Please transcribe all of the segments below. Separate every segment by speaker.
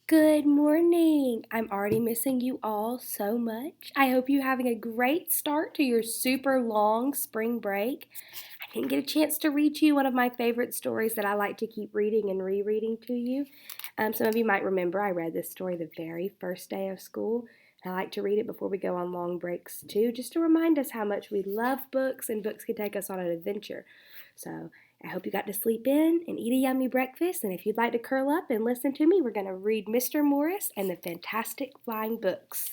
Speaker 1: Good morning. I'm already missing you all so much. I hope you're having a great start to your super long spring break. I didn't get a chance to read you one of my favorite stories that I like to keep reading and rereading to you. Some of you might remember I read this story the very first day of school. I like to read it before we go on long breaks too, just to remind us how much we love books and books can take us on an adventure. So I hope you got to sleep in and eat a yummy breakfast, and if you'd like to curl up and listen to me, we're going to read Mr. Morris and the Fantastic Flying Books.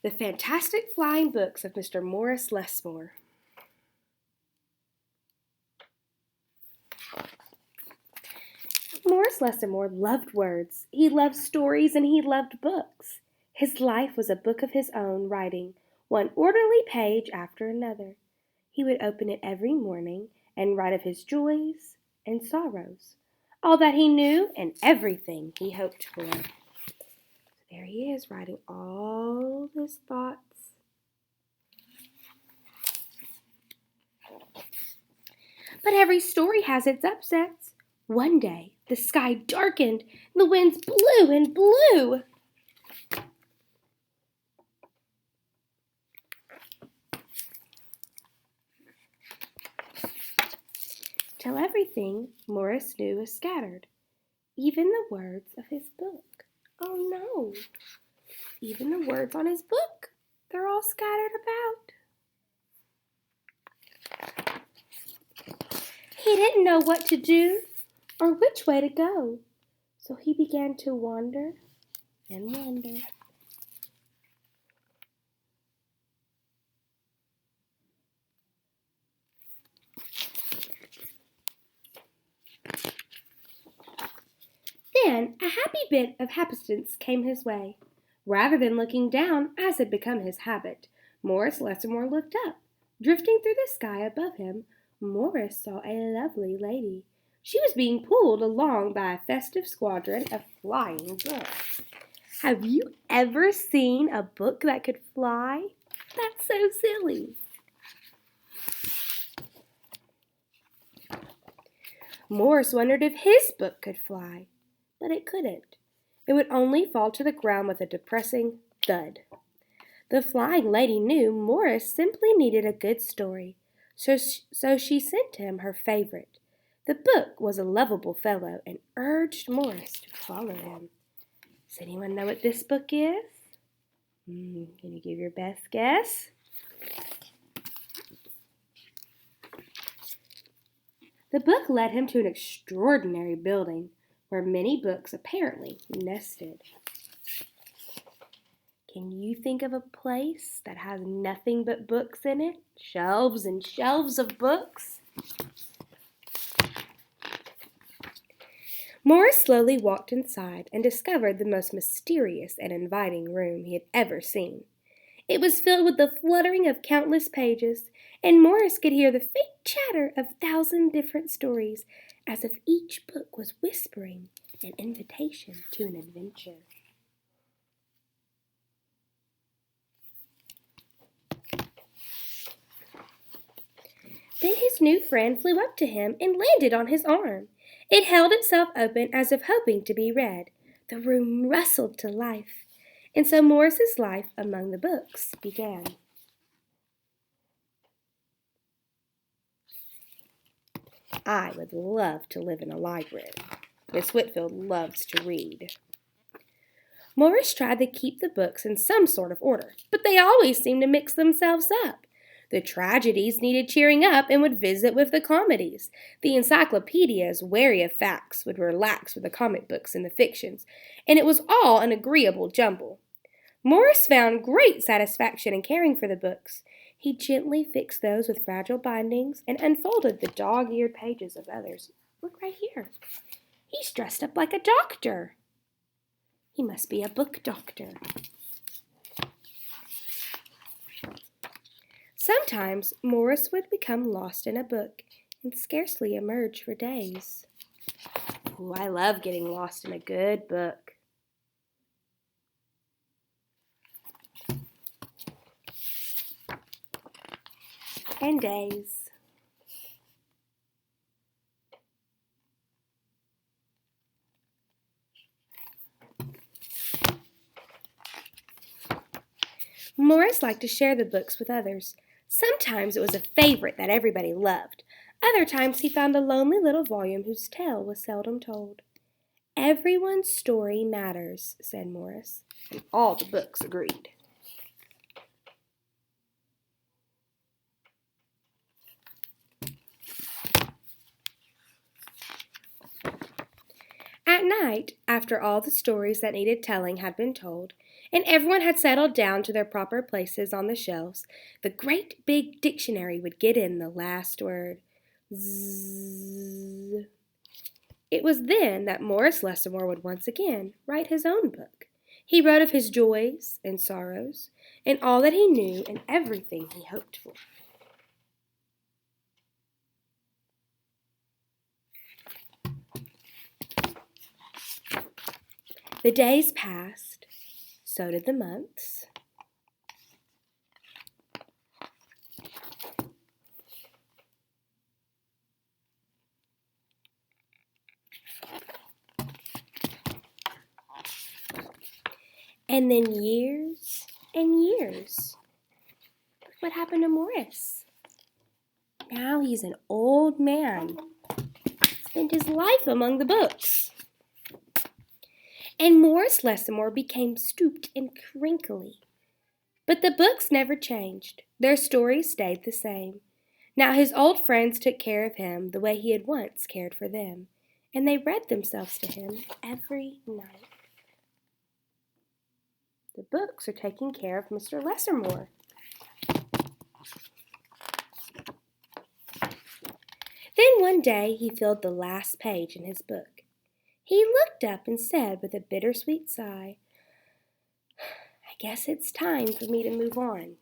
Speaker 1: The Fantastic Flying Books of Mr. Morris Lessmore. Morris Lessmore loved words. He loved stories and he loved books. His life was a book of his own writing, one orderly page after another. He would open it every morning and write of his joys and sorrows, all that he knew and everything he hoped for. So there he is, writing all his thoughts. But every story has its upsets. One day, the sky darkened, and the winds blew and blew. Till everything Morris knew was scattered, even the words of his book. Oh no, even the words on his book, they're all scattered about. He didn't know what to do or which way to go, so he began to wander and wander. Then a happy bit of happenstance came his way. Rather than looking down, as had become his habit, Morris Lessmore looked up. Drifting through the sky above him, Morris saw a lovely lady. She was being pulled along by a festive squadron of flying books. Have you ever seen a book that could fly? That's so silly. Morris wondered if his book could fly, but it couldn't. It would only fall to the ground with a depressing thud. The flying lady knew Morris simply needed a good story, so she sent him her favorite. The book was a lovable fellow and urged Morris to follow him. Does anyone know what this book is? Can you give your best guess? The book led him to an extraordinary building where many books apparently nested. Can you think of a place that has nothing but books in it? Shelves and shelves of books? Morris slowly walked inside and discovered the most mysterious and inviting room he had ever seen. It was filled with the fluttering of countless pages, and Morris could hear the faint chatter of 1,000 different stories, as if each book was whispering an invitation to an adventure. Then his new friend flew up to him and landed on his arm. It held itself open as if hoping to be read. The room rustled to life, and so Morris's life among the books began. I would love to live in a library. Miss Whitfield loves to read. Morris tried to keep the books in some sort of order, but they always seemed to mix themselves up. The tragedies needed cheering up and would visit with the comedies. The encyclopedias, wary of facts, would relax with the comic books and the fictions, and it was all an agreeable jumble. Morris found great satisfaction in caring for the books. He gently fixed those with fragile bindings and unfolded the dog-eared pages of others. Look right here. He's dressed up like a doctor. He must be a book doctor. Sometimes Morris would become lost in a book and scarcely emerge for days. Ooh, I love getting lost in a good book. And days. Morris liked to share the books with others. Sometimes it was a favorite that everybody loved. Other times he found a lonely little volume whose tale was seldom told. Everyone's story matters, said Morris, and all the books agreed. At night, after all the stories that needed telling had been told, and everyone had settled down to their proper places on the shelves, the great big dictionary would get in the last word. Zzz. It was then that Morris Lessmore would once again write his own book. He wrote of his joys and sorrows, and all that he knew and everything he hoped for. The days passed, so did the months. And then years and years. What happened to Morris? Now he's an old man. Spent his life among the books. And Morris Lessmore became stooped and crinkly. But the books never changed. Their stories stayed the same. Now his old friends took care of him the way he had once cared for them, and they read themselves to him every night. The books are taking care of Mr. Lessmore. Then one day he filled the last page in his book. He looked up and said with a bittersweet sigh, "I guess it's time for me to move on."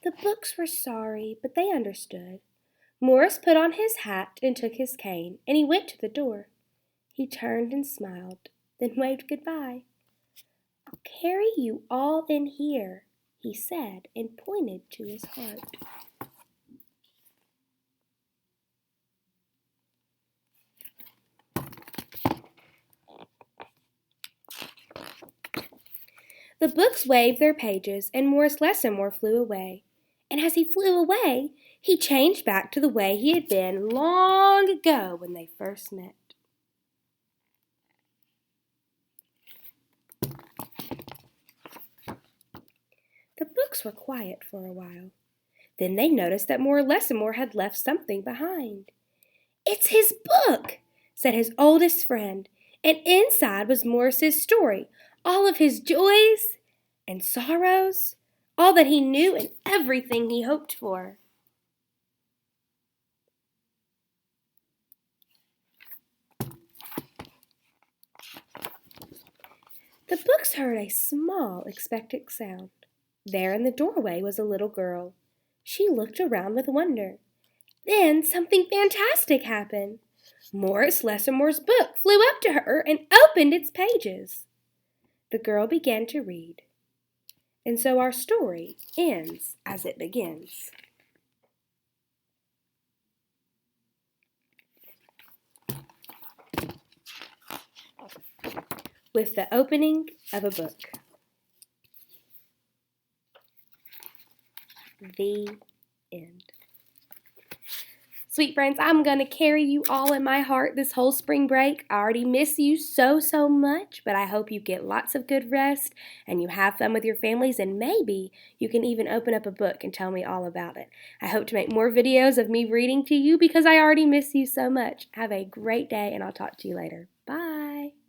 Speaker 1: The books were sorry, but they understood. Morris put on his hat and took his cane, and he went to the door. He turned and smiled, then waved goodbye. "I'll carry you all in here," he said, and pointed to his heart. The books waved their pages, and Morris Lessmore flew away. And as he flew away, he changed back to the way he had been long ago when they first met. The books were quiet for a while. Then they noticed that Morris Lessmore had left something behind. "It's his book," said his oldest friend, and inside was Morris's story, all of his joys and sorrows, all that he knew and everything he hoped for. The books heard a small, expectant sound. There in the doorway was a little girl. She looked around with wonder. Then something fantastic happened. Morris Lessmore's book flew up to her and opened its pages. The girl began to read. And so our story ends as it begins. With the opening of a book. The end. Sweet friends, I'm going to carry you all in my heart this whole spring break. I already miss you so much, but I hope you get lots of good rest and you have fun with your families, and maybe you can even open up a book and tell me all about it. I hope to make more videos of me reading to you because I already miss you so much. Have a great day, and I'll talk to you later.